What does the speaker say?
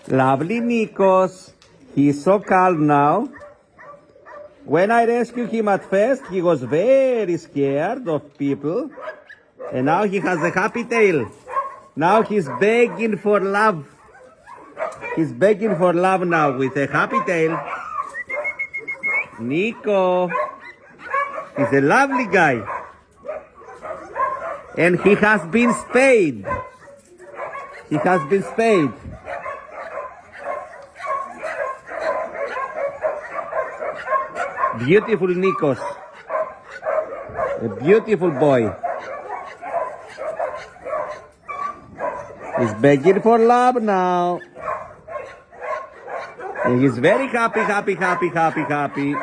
Lovely Nikos. He's so calm now. When I rescued him at first, he was very scared of people. And now he has a happy tail. Now he's begging for love. He's begging for love now with a happy tail. Nico. He's a lovely guy. And he has been spayed. He has been spayed. Beautiful Nikos. A beautiful boy. He's begging for love now. And he's very happy, happy, happy, happy, happy.